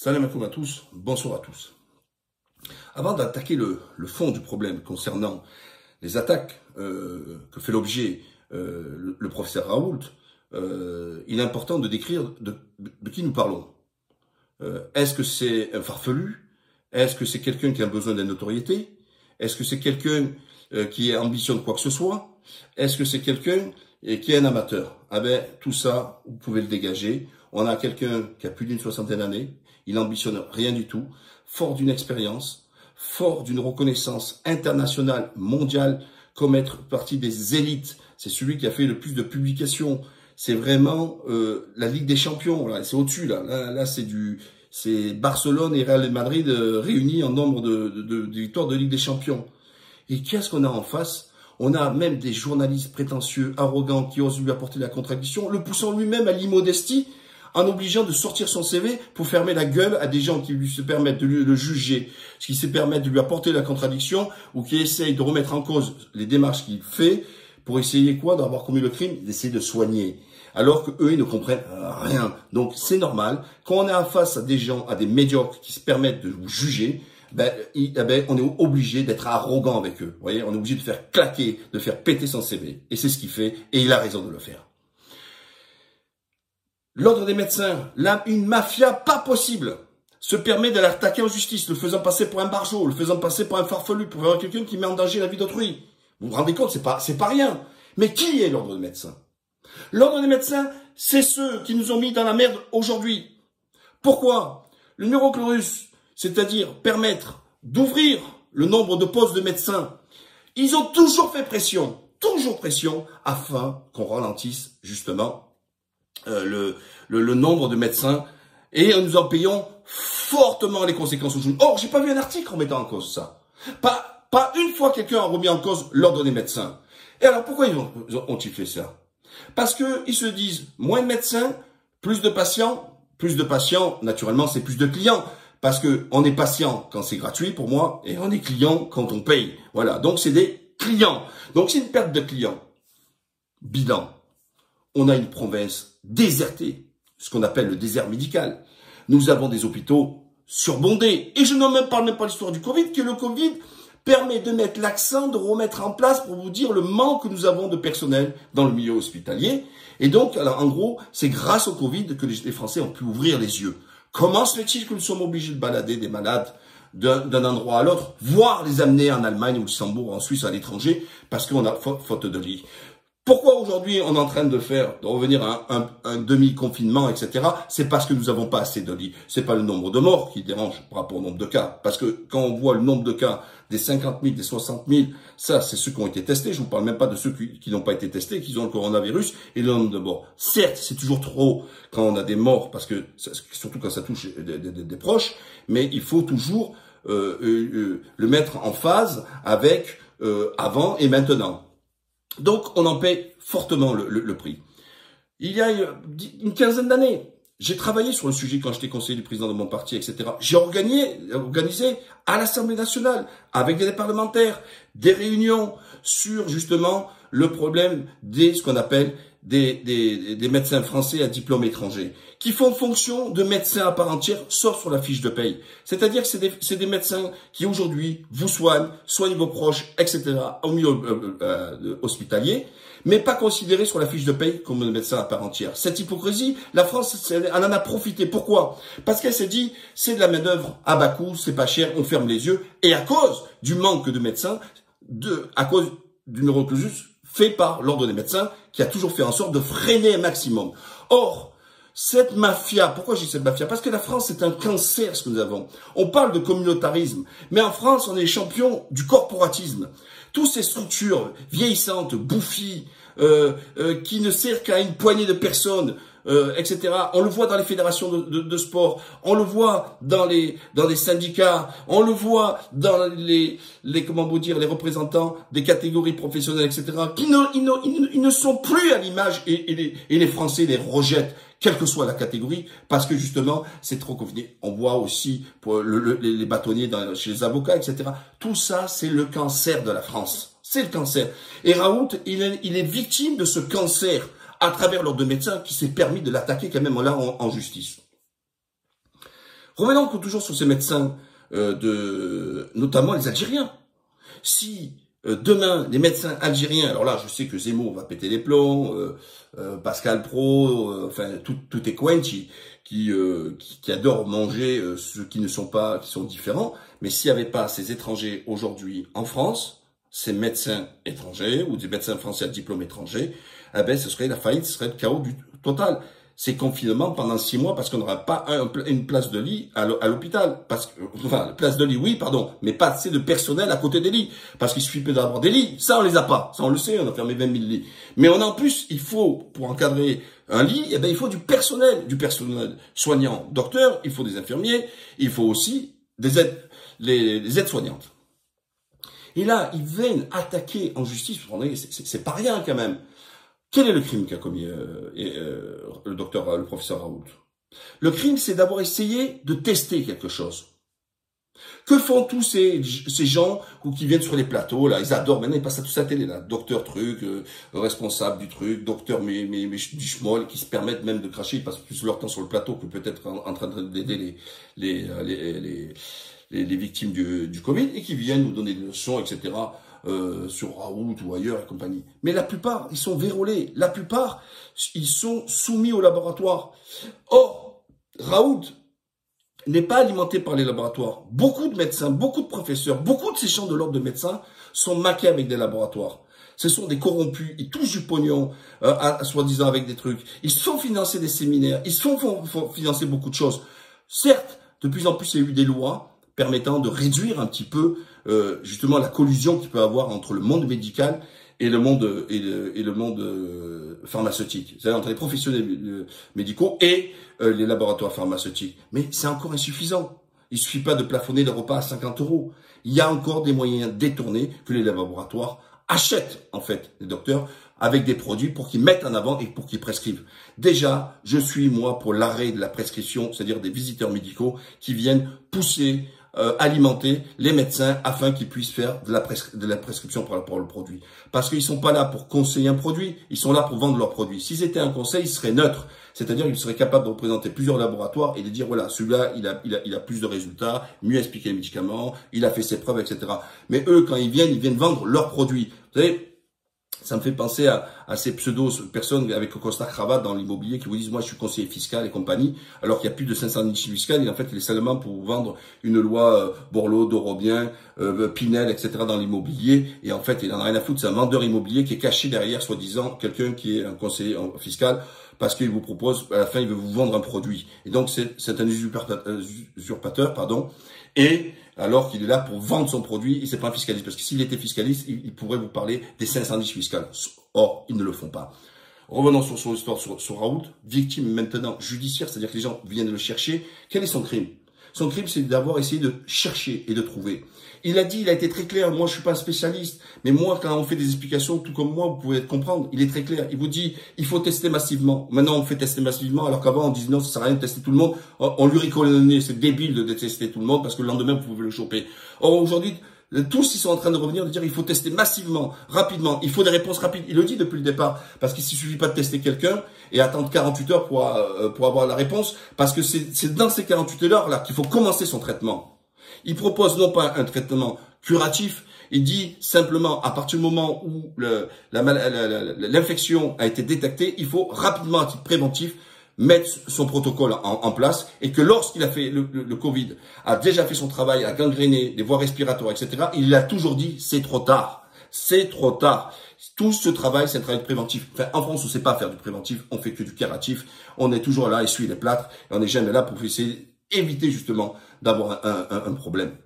Salam alaikum à tous, bonsoir à tous. Avant d'attaquer le fond du problème concernant les attaques que fait l'objet le professeur Raoult, il est important de décrire de qui nous parlons. Est-ce que c'est un farfelu? Est-ce que c'est quelqu'un qui a besoin de notoriété? Est-ce que c'est quelqu'un qui ambitionne quoi que ce soit? Est-ce que c'est quelqu'un qui est un amateur? Ah ben, tout ça, vous pouvez le dégager. On a quelqu'un qui a plus d'une soixantaine d'années, il n'ambitionne rien du tout, fort d'une expérience, fort d'une reconnaissance internationale, mondiale, comme être partie des élites. C'est celui qui a fait le plus de publications. C'est vraiment la Ligue des Champions, là, c'est au-dessus, là c'est Barcelone et Real Madrid réunis en nombre de victoires de Ligue des Champions. Et qu'est-ce qu'on a en face? On a même des journalistes prétentieux, arrogants, qui osent lui apporter la contradiction, le poussant lui-même à l'immodestie, en obligeant de sortir son CV pour fermer la gueule à des gens qui lui se permettent de le juger, qui se permettent de lui apporter la contradiction, ou qui essayent de remettre en cause les démarches qu'il fait, pour essayer quoi? D'avoir commis le crime, d'essayer de soigner. Alors que eux, ils ne comprennent rien. Donc, c'est normal. Quand on est en face à des gens, à des médiocres qui se permettent de vous juger, on est obligé d'être arrogant avec eux. Vous voyez, on est obligé de faire claquer, de faire péter son CV. Et c'est ce qu'il fait, et il a raison de le faire. L'ordre des médecins, là, une mafia pas possible, se permet de l'attaquer en justice, le faisant passer pour un barjot, le faisant passer pour un farfelu, pour avoir quelqu'un qui met en danger la vie d'autrui. Vous vous rendez compte, c'est pas rien. Mais qui est l'ordre des médecins? L'ordre des médecins, c'est ceux qui nous ont mis dans la merde aujourd'hui. Pourquoi? Le neuroclorus, c'est-à-dire permettre d'ouvrir le nombre de postes de médecins, ils ont toujours fait pression, afin qu'on ralentisse justement le nombre de médecins, et nous en payons fortement les conséquences aujourd'hui. Or, j'ai pas vu un article remettant en cause ça. Pas une fois quelqu'un a remis en cause l'ordre des médecins. Et alors, pourquoi ont-ils fait ça? Parce que ils se disent, moins de médecins, plus de patients, naturellement, c'est plus de clients. Parce que on est patient quand c'est gratuit pour moi, et on est client quand on paye. Voilà. Donc, c'est des clients. Donc, c'est une perte de clients. Bilan. On a une province désertée, ce qu'on appelle le désert médical. Nous avons des hôpitaux surbondés. Et je ne parle même pas de l'histoire du Covid, que le Covid permet de mettre l'accent, de remettre en place pour vous dire le manque que nous avons de personnel dans le milieu hospitalier. Et donc, alors, en gros, c'est grâce au Covid que les Français ont pu ouvrir les yeux. Comment se fait-il que nous sommes obligés de balader des malades d'un endroit à l'autre, voire les amener en Allemagne, au Luxembourg, en Suisse, à l'étranger, parce qu'on a faute de lits? Pourquoi aujourd'hui on est en train de revenir à un demi-confinement, etc. C'est parce que nous n'avons pas assez de lits. C'est pas le nombre de morts qui dérange par rapport au nombre de cas. Parce que quand on voit le nombre de cas des 50 000, des 60 000, ça c'est ceux qui ont été testés. Je vous parle même pas de ceux qui n'ont pas été testés, qui ont le coronavirus et le nombre de morts. Certes, c'est toujours trop quand on a des morts, parce que surtout quand ça touche des proches, mais il faut toujours le mettre en phase avec avant et maintenant. Donc, on en paie fortement le prix. Il y a une quinzaine d'années, j'ai travaillé sur le sujet quand j'étais conseiller du président de mon parti, etc. J'ai organisé à l'Assemblée nationale, avec des parlementaires, des réunions sur justement le problème ce qu'on appelle des médecins français à diplôme étranger, qui font fonction de médecins à part entière, sauf sur la fiche de paye. C'est-à-dire que c'est des médecins qui aujourd'hui vous soignent vos proches, etc., au milieu hospitalier, mais pas considérés sur la fiche de paye comme des médecins à part entière. Cette hypocrisie, la France, elle en a profité. Pourquoi? Parce qu'elle s'est dit, c'est de la main-d'œuvre à bas coût, c'est pas cher, on ferme les yeux, et à cause du manque de médecins, à cause du neuroclorus fait par l'ordre des médecins, qui a toujours fait en sorte de freiner un maximum. Or, cette mafia, pourquoi je dis cette mafia? Parce que la France, c'est un cancer, ce que nous avons. On parle de communautarisme, mais en France, on est les champions du corporatisme. Toutes ces structures vieillissantes, bouffies, qui ne servent qu'à une poignée de personnes, etc. On le voit dans les fédérations de sport, on le voit dans les syndicats, on le voit dans les représentants des catégories professionnelles, etc. Ils ne sont plus à l'image et les Français les rejettent, quelle que soit la catégorie, parce que justement, c'est trop confiné. On voit aussi pour les bâtonniers chez les avocats, etc. Tout ça, c'est le cancer de la France. C'est le cancer. Et Raoult, il est victime de ce cancer à travers l'ordre de médecins qui s'est permis de l'attaquer quand même là en justice. Revenons toujours sur ces médecins, notamment les Algériens. Si demain, les médecins algériens, alors là, je sais que Zemmour va péter les plombs, Pascal Pro, enfin tout est coin qui adore manger ceux qui qui sont différents. Mais s'il n'y avait pas ces étrangers aujourd'hui en France, ces médecins étrangers ou des médecins français à diplôme étranger, eh ben ce serait la faillite, ce serait le chaos total. C'est confinement pendant 6 mois parce qu'on n'aura pas une place de lit à l'hôpital. Enfin, place de lit, oui, pardon, mais pas assez de personnel à côté des lits. Parce qu'il suffit peu d'avoir des lits. Ça, on les a pas. Ça, on le sait, on a fermé 20 000 lits. Mais en plus, il faut, pour encadrer un lit, eh ben, il faut du personnel soignant. Docteur, il faut des infirmiers, il faut aussi les aides-soignantes. Et là, ils viennent attaquer en justice, c'est pas rien quand même. Quel est le crime qu'a commis le professeur Raoult? Le crime, c'est d'avoir essayé de tester quelque chose. Que font tous ces gens qui viennent sur les plateaux, là, ils adorent, maintenant ils passent à toute sa télé, là, docteur truc, responsable du truc, docteur du schmoll, qui se permettent même de cracher, ils passent plus leur temps sur le plateau que peut-être en train d'aider les victimes du Covid, et qui viennent nous donner des leçons, etc., sur Raoult ou ailleurs et compagnie. Mais la plupart, ils sont vérolés. La plupart, ils sont soumis au laboratoire. Or, Raoult n'est pas alimenté par les laboratoires. Beaucoup de médecins, beaucoup de professeurs, beaucoup de ces gens de l'ordre de médecins sont maqués avec des laboratoires. Ce sont des corrompus, ils touchent du pognon, soi-disant avec des trucs. Ils se font financer des séminaires, ils se font financer beaucoup de choses. Certes, de plus en plus, il y a eu des lois permettant de réduire un petit peu justement la collusion qu'il peut avoir entre le monde médical et le monde pharmaceutique, c'est-à-dire entre les professionnels médicaux et les laboratoires pharmaceutiques. Mais c'est encore insuffisant. Il suffit pas de plafonner les repas à 50 €. Il y a encore des moyens détournés que les laboratoires achètent en fait les docteurs avec des produits pour qu'ils mettent en avant et pour qu'ils prescrivent. Déjà, je suis moi pour l'arrêt de la prescription, c'est-à-dire des visiteurs médicaux qui viennent pousser alimenter les médecins afin qu'ils puissent faire de la prescription par rapport au produit. Parce qu'ils sont pas là pour conseiller un produit, ils sont là pour vendre leur produit. S'ils étaient un conseil, ils seraient neutres. C'est-à-dire qu'ils seraient capables de représenter plusieurs laboratoires et de dire voilà, celui-là, il a plus de résultats, mieux expliquer les médicaments, il a fait ses preuves, etc. Mais eux, quand ils viennent vendre leurs produits. Vous savez, ça me fait penser à ces pseudo-personnes avec costard cravate dans l'immobilier qui vous disent, moi, je suis conseiller fiscal et compagnie, alors qu'il y a plus de 500 niches fiscales. Et en fait, il est seulement pour vous vendre une loi Borloo, Dorobien, Pinel, etc. dans l'immobilier. Et en fait, il en a rien à foutre. C'est un vendeur immobilier qui est caché derrière, soi-disant, quelqu'un qui est un conseiller fiscal parce qu'il vous propose, à la fin, il veut vous vendre un produit. Et donc, c'est un usurpateur, pardon. Et alors qu'il est là pour vendre son produit, et c'est pas un fiscaliste. Parce que s'il était fiscaliste, il pourrait vous parler des 500 niches fiscales. Or, ils ne le font pas. Revenons sur son histoire sur Raoult, victime maintenant judiciaire, c'est-à-dire que les gens viennent le chercher. Quel est son crime? Son crime, c'est d'avoir essayé de chercher et de trouver. Il a dit, il a été très clair, moi je suis pas un spécialiste, mais moi quand on fait des explications, tout comme moi, vous pouvez comprendre, il est très clair. Il vous dit, il faut tester massivement. Maintenant on fait tester massivement, alors qu'avant on disait non, ça sert à rien de tester tout le monde. On lui rigole le nez, c'est débile de tester tout le monde parce que le lendemain vous pouvez le choper. Or aujourd'hui, tous ils sont en train de revenir, de dire il faut tester massivement, rapidement, il faut des réponses rapides. Il le dit depuis le départ, parce qu'il ne suffit pas de tester quelqu'un et attendre 48 heures pour avoir la réponse, parce que c'est dans ces 48 heures là qu'il faut commencer son traitement. Il propose non pas un traitement curatif, il dit simplement à partir du moment où l'infection a été détectée, il faut rapidement à titre préventif mettre son protocole en place et que lorsqu'il a fait le Covid, a déjà fait son travail, a gangréné des voies respiratoires, etc., il a toujours dit c'est trop tard. C'est trop tard. Tout ce travail, c'est un travail préventif. Enfin, en France, on ne sait pas faire du préventif, on fait que du curatif. On est toujours là à essuyer les plâtres et on n'est jamais là pour essayer éviter justement d'avoir un problème.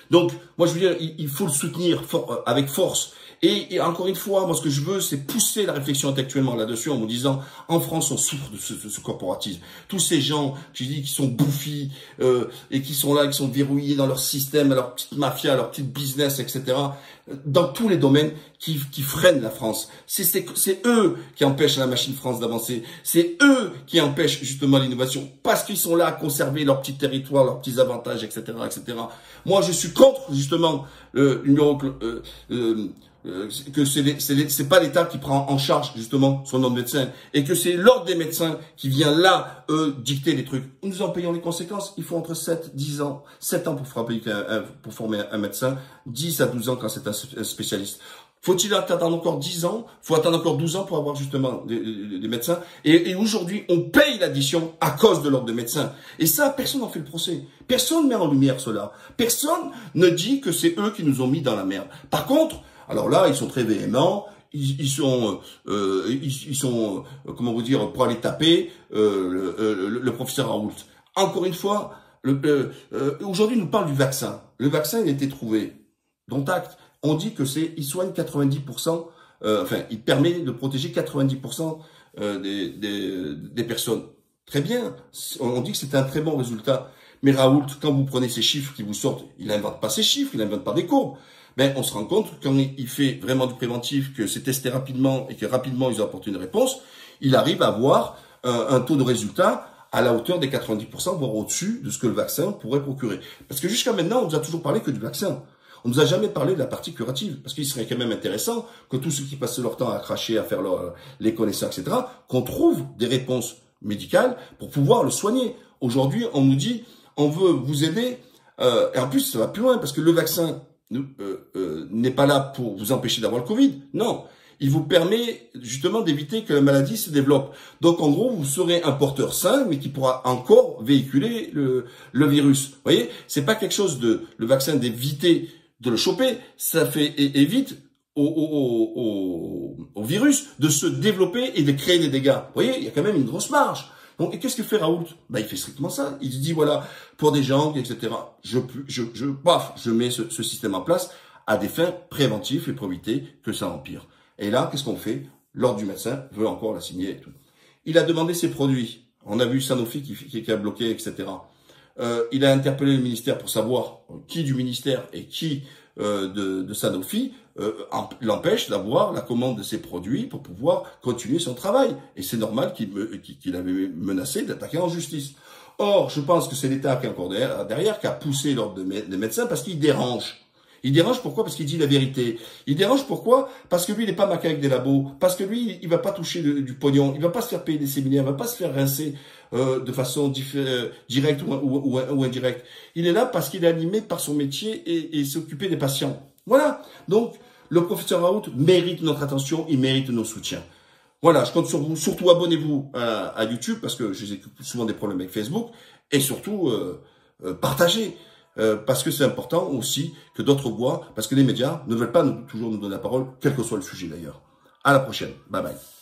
Donc, moi je veux dire, il faut le soutenir avec force. Et encore une fois, moi ce que je veux, c'est pousser la réflexion intellectuellement là-dessus en me disant, en France, on souffre de ce corporatisme. Tous ces gens, je dis, qui sont bouffis et qui sont là, qui sont verrouillés dans leur système, leur petite mafia, leur petite business, etc. Dans tous les domaines qui freinent la France. C'est eux qui empêchent la machine France d'avancer. C'est eux qui empêchent justement l'innovation parce qu'ils sont là à conserver leur petit territoire, leurs petits avantages, etc., etc. Moi, je suis contre justement que c'est pas l'État qui prend en charge justement son nombre de médecins et que c'est l'ordre des médecins qui vient là dicter les trucs. Nous en payons les conséquences. Il faut entre 10 ans, 7 ans pour former un médecin, 10 à 12 ans quand c'est un spécialiste. Faut-il attendre encore 10 ans? Faut attendre encore 12 ans pour avoir justement des médecins. Et aujourd'hui, on paye l'addition à cause de l'ordre des médecins. Et ça, personne n'en fait le procès. Personne ne met en lumière cela. Personne ne dit que c'est eux qui nous ont mis dans la merde. Par contre, alors là, ils sont très véhéments. Ils sont, comment vous dire, pour aller taper le professeur Raoult. Encore une fois, aujourd'hui, il nous parle du vaccin. Le vaccin, il a été trouvé. Dont acte. On dit que il soigne 90%, il permet de protéger 90% des personnes. Très bien. On dit que c'est un très bon résultat. Mais Raoult, quand vous prenez ces chiffres qui vous sortent, il n'invente pas ces chiffres, il n'invente pas des courbes. Ben, on se rend compte que quand il fait vraiment du préventif, que c'est testé rapidement et que rapidement ils ont apporté une réponse, il arrive à avoir un taux de résultat à la hauteur des 90%, voire au-dessus de ce que le vaccin pourrait procurer. Parce que jusqu'à maintenant, on nous a toujours parlé que du vaccin. On nous a jamais parlé de la partie curative, parce qu'il serait quand même intéressant que tous ceux qui passent leur temps à cracher, à faire les connaissances, etc., qu'on trouve des réponses médicales pour pouvoir le soigner. Aujourd'hui, on nous dit, on veut vous aider, et en plus, ça va plus loin, parce que le vaccin n'est pas là pour vous empêcher d'avoir le Covid. Non, il vous permet justement d'éviter que la maladie se développe. Donc, en gros, vous serez un porteur sain, mais qui pourra encore véhiculer le virus. Vous voyez, c'est pas quelque chose le vaccin d'éviter de le choper, ça fait évite au virus de se développer et de créer des dégâts. Vous voyez, il y a quand même une grosse marge. Donc, et qu'est-ce que fait Raoult? Ben, il fait strictement ça. Il se dit, voilà, pour des gens, etc., je mets ce système en place à des fins préventives et pour éviter que ça empire. Et là, qu'est-ce qu'on fait? L'ordre du médecin veut encore la signer et tout. Il a demandé ses produits. On a vu Sanofi qui a bloqué, etc. Il a interpellé le ministère pour savoir qui du ministère et qui de Sanofi l'empêche d'avoir la commande de ses produits pour pouvoir continuer son travail. Et c'est normal qu'il avait menacé d'attaquer en justice. Or, je pense que c'est l'État qui est encore derrière, qui a poussé l'ordre des médecins parce qu'il dérange. Il dérange pourquoi? Parce qu'il dit la vérité. Il dérange pourquoi? Parce que lui, il n'est pas maqué avec des labos. Parce que lui, il va pas toucher du pognon. Il va pas se faire payer des séminaires. Il va pas se faire rincer de façon directe ou indirecte. Il est là parce qu'il est animé par son métier et s'occuper des patients. Voilà. Donc, le professeur Raoult mérite notre attention. Il mérite nos soutiens. Voilà, je compte sur vous. Surtout, abonnez-vous à YouTube parce que j'ai souvent des problèmes avec Facebook. Et surtout, partagez. Parce que c'est important aussi que d'autres voient, parce que les médias ne veulent pas toujours nous donner la parole, quel que soit le sujet d'ailleurs. À la prochaine. Bye bye.